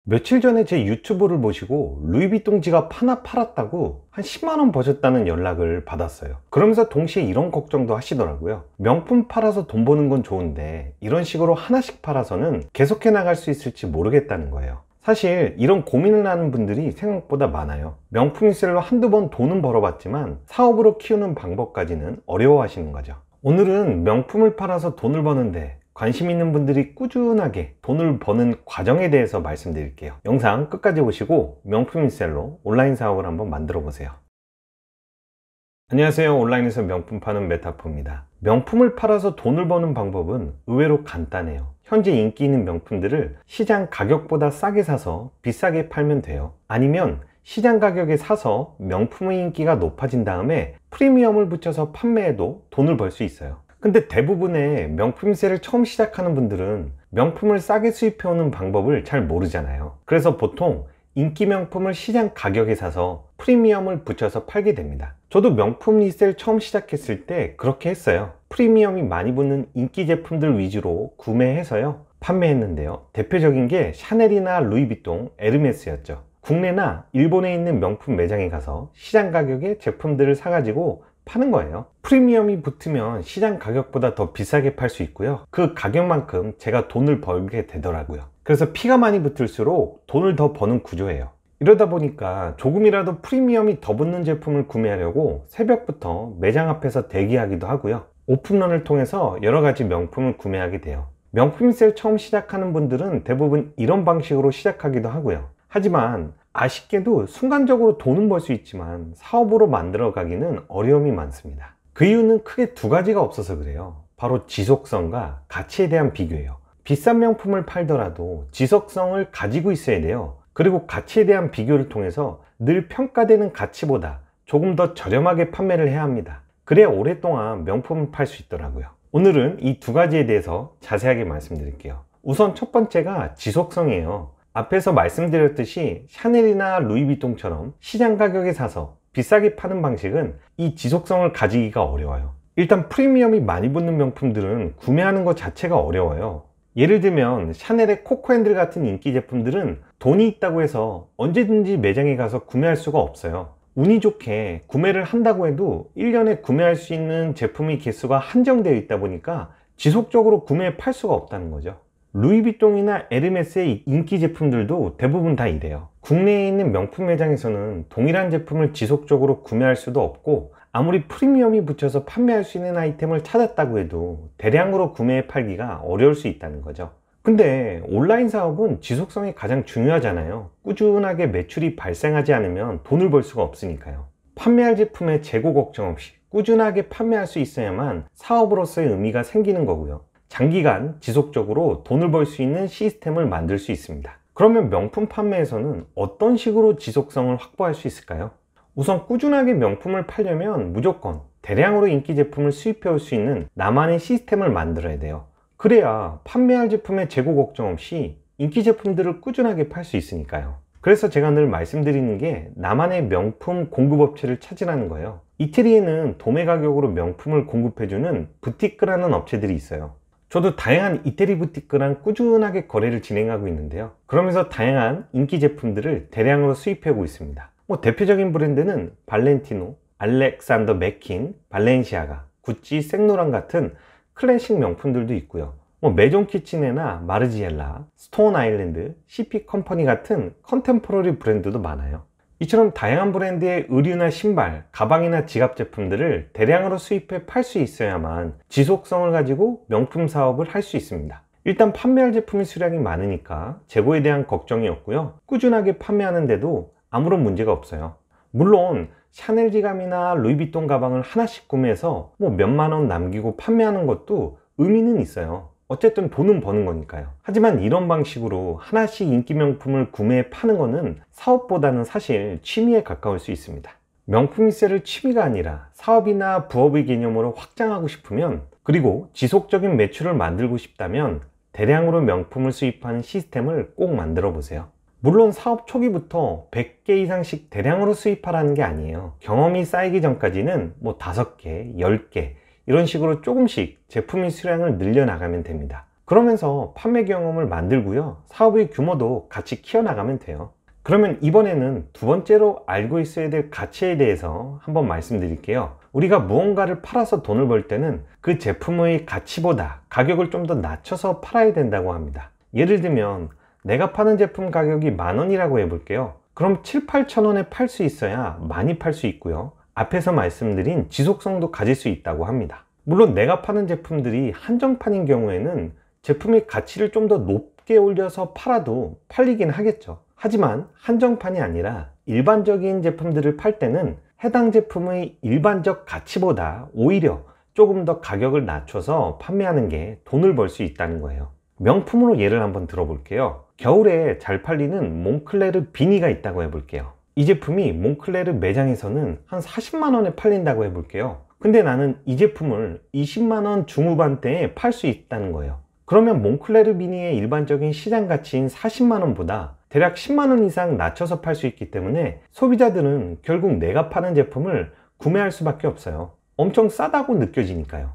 며칠 전에 제 유튜브를 보시고 루이비통 지갑 하나 팔았다고 한 10만원 버셨다는 연락을 받았어요. 그러면서 동시에 이런 걱정도 하시더라고요. 명품 팔아서 돈 버는 건 좋은데 이런 식으로 하나씩 팔아서는 계속해 나갈 수 있을지 모르겠다는 거예요. 사실 이런 고민을 하는 분들이 생각보다 많아요. 명품 리셀로 한두 번 돈은 벌어봤지만 사업으로 키우는 방법까지는 어려워하시는 거죠. 오늘은 명품을 팔아서 돈을 버는데 관심 있는 분들이 꾸준하게 돈을 버는 과정에 대해서 말씀드릴게요. 영상 끝까지 보시고 명품 리셀로 온라인 사업을 한번 만들어 보세요. 안녕하세요. 온라인에서 명품 파는 메타포입니다. 명품을 팔아서 돈을 버는 방법은 의외로 간단해요. 현재 인기 있는 명품들을 시장 가격보다 싸게 사서 비싸게 팔면 돼요. 아니면 시장 가격에 사서 명품의 인기가 높아진 다음에 프리미엄을 붙여서 판매해도 돈을 벌 수 있어요. 근데 대부분의 명품 리셀을 처음 시작하는 분들은 명품을 싸게 수입해오는 방법을 잘 모르잖아요. 그래서 보통 인기 명품을 시장 가격에 사서 프리미엄을 붙여서 팔게 됩니다. 저도 명품 리셀 처음 시작했을 때 그렇게 했어요. 프리미엄이 많이 붙는 인기 제품들 위주로 구매해서요 판매했는데요. 대표적인 게 샤넬이나 루이비통, 에르메스였죠. 국내나 일본에 있는 명품 매장에 가서 시장 가격의 제품들을 사가지고 파는 거예요. 프리미엄이 붙으면 시장 가격보다 더 비싸게 팔 수 있고요. 그 가격만큼 제가 돈을 벌게 되더라고요. 그래서 피가 많이 붙을수록 돈을 더 버는 구조예요. 이러다 보니까 조금이라도 프리미엄이 더 붙는 제품을 구매하려고 새벽부터 매장 앞에서 대기하기도 하고요. 오픈런을 통해서 여러 가지 명품을 구매하게 돼요. 명품 리셀 처음 시작하는 분들은 대부분 이런 방식으로 시작하기도 하고요. 하지만 아쉽게도 순간적으로 돈은 벌 수 있지만 사업으로 만들어 가기는 어려움이 많습니다. 그 이유는 크게 두 가지가 없어서 그래요. 바로 지속성과 가치에 대한 비교예요. 비싼 명품을 팔더라도 지속성을 가지고 있어야 돼요. 그리고 가치에 대한 비교를 통해서 늘 평가되는 가치보다 조금 더 저렴하게 판매를 해야 합니다. 그래야 오랫동안 명품을 팔 수 있더라고요. 오늘은 이 두 가지에 대해서 자세하게 말씀드릴게요. 우선 첫 번째가 지속성이에요. 앞에서 말씀드렸듯이 샤넬이나 루이비통처럼 시장 가격에 사서 비싸게 파는 방식은 이 지속성을 가지기가 어려워요. 일단 프리미엄이 많이 붙는 명품들은 구매하는 것 자체가 어려워요. 예를 들면 샤넬의 코코핸들 같은 인기 제품들은 돈이 있다고 해서 언제든지 매장에 가서 구매할 수가 없어요. 운이 좋게 구매를 한다고 해도 1년에 구매할 수 있는 제품의 개수가 한정되어 있다 보니까 지속적으로 구매해 팔 수가 없다는 거죠. 루이비통이나 에르메스의 인기 제품들도 대부분 다 이래요. 국내에 있는 명품 매장에서는 동일한 제품을 지속적으로 구매할 수도 없고 아무리 프리미엄이 붙여서 판매할 수 있는 아이템을 찾았다고 해도 대량으로 구매해 팔기가 어려울 수 있다는 거죠. 근데 온라인 사업은 지속성이 가장 중요하잖아요. 꾸준하게 매출이 발생하지 않으면 돈을 벌 수가 없으니까요. 판매할 제품의 재고 걱정 없이 꾸준하게 판매할 수 있어야만 사업으로서의 의미가 생기는 거고요. 장기간 지속적으로 돈을 벌 수 있는 시스템을 만들 수 있습니다. 그러면 명품 판매에서는 어떤 식으로 지속성을 확보할 수 있을까요? 우선 꾸준하게 명품을 팔려면 무조건 대량으로 인기 제품을 수입해 올 수 있는 나만의 시스템을 만들어야 돼요. 그래야 판매할 제품의 재고 걱정 없이 인기 제품들을 꾸준하게 팔 수 있으니까요. 그래서 제가 늘 말씀드리는 게 나만의 명품 공급업체를 찾으라는 거예요. 이태리에는 도매 가격으로 명품을 공급해주는 부티크라는 업체들이 있어요. 저도 다양한 이태리 부티크랑 꾸준하게 거래를 진행하고 있는데요. 그러면서 다양한 인기 제품들을 대량으로 수입하고 있습니다. 대표적인 브랜드는 발렌티노, 알렉산더 맥퀸, 발렌시아가, 구찌, 생로랑 같은 클래식 명품들도 있고요. 메종 키치네나 마르지엘라, 스톤 아일랜드, CP 컴퍼니 같은 컨템포러리 브랜드도 많아요. 이처럼 다양한 브랜드의 의류나 신발, 가방이나 지갑 제품들을 대량으로 수입해 팔 수 있어야만 지속성을 가지고 명품 사업을 할 수 있습니다. 일단 판매할 제품의 수량이 많으니까 재고에 대한 걱정이 없고요. 꾸준하게 판매하는데도 아무런 문제가 없어요. 물론 샤넬 지갑이나 루이비통 가방을 하나씩 구매해서 몇만 원 남기고 판매하는 것도 의미는 있어요. 어쨌든 돈은 버는 거니까요. 하지만 이런 방식으로 하나씩 인기 명품을 구매해 파는 거는 사업보다는 사실 취미에 가까울 수 있습니다. 명품 리셀을 취미가 아니라 사업이나 부업의 개념으로 확장하고 싶으면, 그리고 지속적인 매출을 만들고 싶다면 대량으로 명품을 수입하는 시스템을 꼭 만들어 보세요. 물론 사업 초기부터 100개 이상씩 대량으로 수입하라는 게 아니에요. 경험이 쌓이기 전까지는 5개, 10개 이런 식으로 조금씩 제품의 수량을 늘려나가면 됩니다. 그러면서 판매 경험을 만들고요. 사업의 규모도 같이 키워나가면 돼요. 그러면 이번에는 두 번째로 알고 있어야 될 가치에 대해서 한번 말씀드릴게요. 우리가 무언가를 팔아서 돈을 벌 때는 그 제품의 가치보다 가격을 좀 더 낮춰서 팔아야 된다고 합니다. 예를 들면 내가 파는 제품 가격이 10,000원이라고 해볼게요. 그럼 7, 8,000원에 팔 수 있어야 많이 팔 수 있고요. 앞에서 말씀드린 지속성도 가질 수 있다고 합니다. 물론 내가 파는 제품들이 한정판인 경우에는 제품의 가치를 좀 더 높게 올려서 팔아도 팔리긴 하겠죠. 하지만 한정판이 아니라 일반적인 제품들을 팔 때는 해당 제품의 일반적 가치보다 오히려 조금 더 가격을 낮춰서 판매하는 게 돈을 벌 수 있다는 거예요. 명품으로 예를 한번 들어볼게요. 겨울에 잘 팔리는 몽클레르 비니가 있다고 해볼게요. 이 제품이 몽클레르 매장에서는 한 40만원에 팔린다고 해볼게요. 근데 나는 이 제품을 20만원 중후반대에 팔 수 있다는 거예요. 그러면 몽클레르 비니의 일반적인 시장 가치인 40만원보다 대략 10만원 이상 낮춰서 팔 수 있기 때문에 소비자들은 결국 내가 파는 제품을 구매할 수밖에 없어요. 엄청 싸다고 느껴지니까요.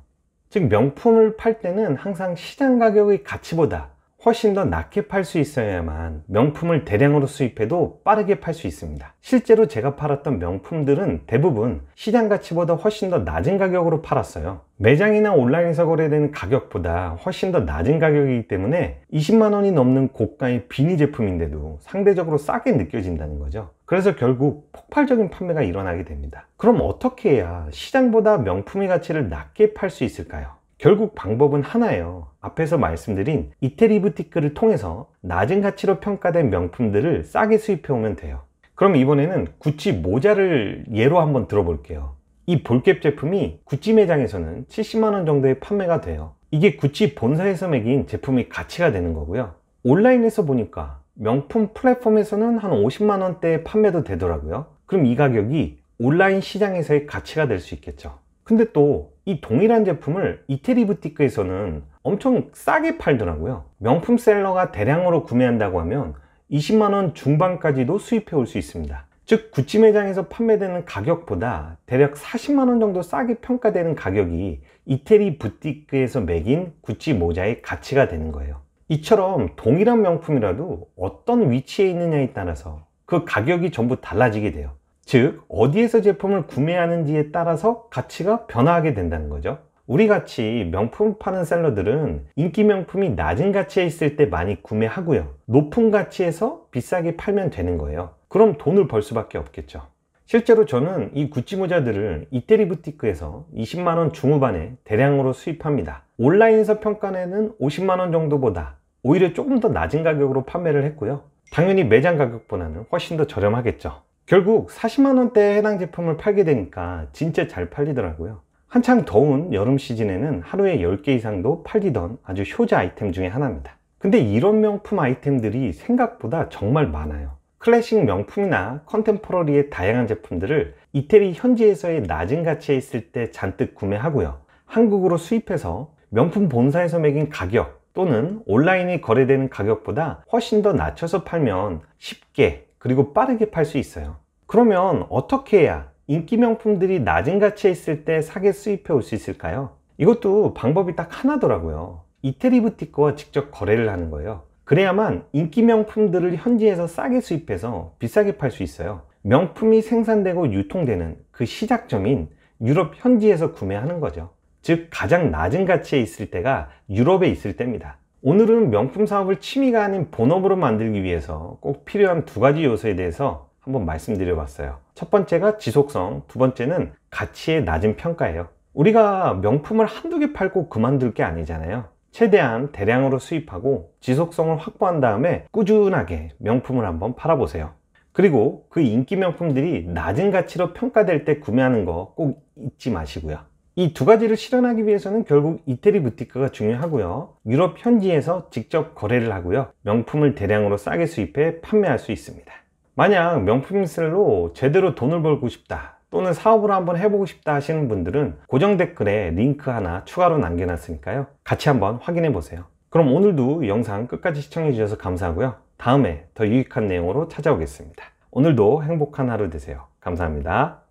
즉 명품을 팔 때는 항상 시장 가격의 가치보다 훨씬 더 낮게 팔 수 있어야만 명품을 대량으로 수입해도 빠르게 팔 수 있습니다. 실제로 제가 팔았던 명품들은 대부분 시장 가치보다 훨씬 더 낮은 가격으로 팔았어요. 매장이나 온라인에서 거래되는 가격보다 훨씬 더 낮은 가격이기 때문에 20만원이 넘는 고가의 비니 제품인데도 상대적으로 싸게 느껴진다는 거죠. 그래서 결국 폭발적인 판매가 일어나게 됩니다. 그럼 어떻게 해야 시장보다 명품의 가치를 낮게 팔 수 있을까요? 결국 방법은 하나예요. 앞에서 말씀드린 이태리 부티크를 통해서 낮은 가치로 평가된 명품들을 싸게 수입해 오면 돼요. 그럼 이번에는 구찌 모자를 예로 한번 들어볼게요. 이 볼캡 제품이 구찌 매장에서는 70만원 정도에 판매가 돼요. 이게 구찌 본사에서 매긴 제품의 가치가 되는 거고요. 온라인에서 보니까 명품 플랫폼에서는 한 50만원대에 판매도 되더라고요. 그럼 이 가격이 온라인 시장에서의 가치가 될 수 있겠죠. 근데 또 이 동일한 제품을 이태리 부티크에서는 엄청 싸게 팔더라고요. 명품 셀러가 대량으로 구매한다고 하면 20만원 중반까지도 수입해 올 수 있습니다. 즉 구찌 매장에서 판매되는 가격보다 대략 40만원 정도 싸게 평가되는 가격이 이태리 부티크에서 매긴 구찌 모자의 가치가 되는 거예요. 이처럼 동일한 명품이라도 어떤 위치에 있느냐에 따라서 그 가격이 전부 달라지게 돼요. 즉 어디에서 제품을 구매하는지에 따라서 가치가 변화하게 된다는 거죠. 우리같이 명품 파는 셀러들은 인기 명품이 낮은 가치에 있을 때 많이 구매하고요, 높은 가치에서 비싸게 팔면 되는 거예요. 그럼 돈을 벌 수밖에 없겠죠. 실제로 저는 이 구찌 모자들을 이태리 부티크에서 20만원 중후반에 대량으로 수입합니다. 온라인에서 평가내는 50만원 정도보다 오히려 조금 더 낮은 가격으로 판매를 했고요. 당연히 매장 가격보다는 훨씬 더 저렴하겠죠. 결국 40만원대에 해당 제품을 팔게 되니까 진짜 잘 팔리더라고요. 한창 더운 여름 시즌에는 하루에 10개 이상도 팔리던 아주 효자 아이템 중에 하나입니다. 근데 이런 명품 아이템들이 생각보다 정말 많아요. 클래식 명품이나 컨템포러리의 다양한 제품들을 이태리 현지에서의 낮은 가치에 있을 때 잔뜩 구매하고요, 한국으로 수입해서 명품 본사에서 매긴 가격 또는 온라인에 거래되는 가격보다 훨씬 더 낮춰서 팔면 쉽게 그리고 빠르게 팔 수 있어요. 그러면 어떻게 해야 인기 명품들이 낮은 가치에 있을 때 싸게 수입해 올 수 있을까요? 이것도 방법이 딱 하나더라고요. 이태리 부티크와 직접 거래를 하는 거예요. 그래야만 인기 명품들을 현지에서 싸게 수입해서 비싸게 팔 수 있어요. 명품이 생산되고 유통되는 그 시작점인 유럽 현지에서 구매하는 거죠. 즉 가장 낮은 가치에 있을 때가 유럽에 있을 때입니다. 오늘은 명품 사업을 취미가 아닌 본업으로 만들기 위해서 꼭 필요한 두 가지 요소에 대해서 한번 말씀드려 봤어요. 첫 번째가 지속성, 두 번째는 가치의 낮은 평가예요. 우리가 명품을 한두 개 팔고 그만둘 게 아니잖아요. 최대한 대량으로 수입하고 지속성을 확보한 다음에 꾸준하게 명품을 한번 팔아보세요. 그리고 그 인기 명품들이 낮은 가치로 평가될 때 구매하는 거 꼭 잊지 마시고요. 이 두 가지를 실현하기 위해서는 결국 이태리 부티크가 중요하고요, 유럽 현지에서 직접 거래를 하고요, 명품을 대량으로 싸게 수입해 판매할 수 있습니다. 만약 명품 셀로 제대로 돈을 벌고 싶다 또는 사업을 한번 해보고 싶다 하시는 분들은 고정 댓글에 링크 하나 추가로 남겨놨으니까요, 같이 한번 확인해 보세요. 그럼 오늘도 영상 끝까지 시청해 주셔서 감사하고요, 다음에 더 유익한 내용으로 찾아오겠습니다. 오늘도 행복한 하루 되세요. 감사합니다.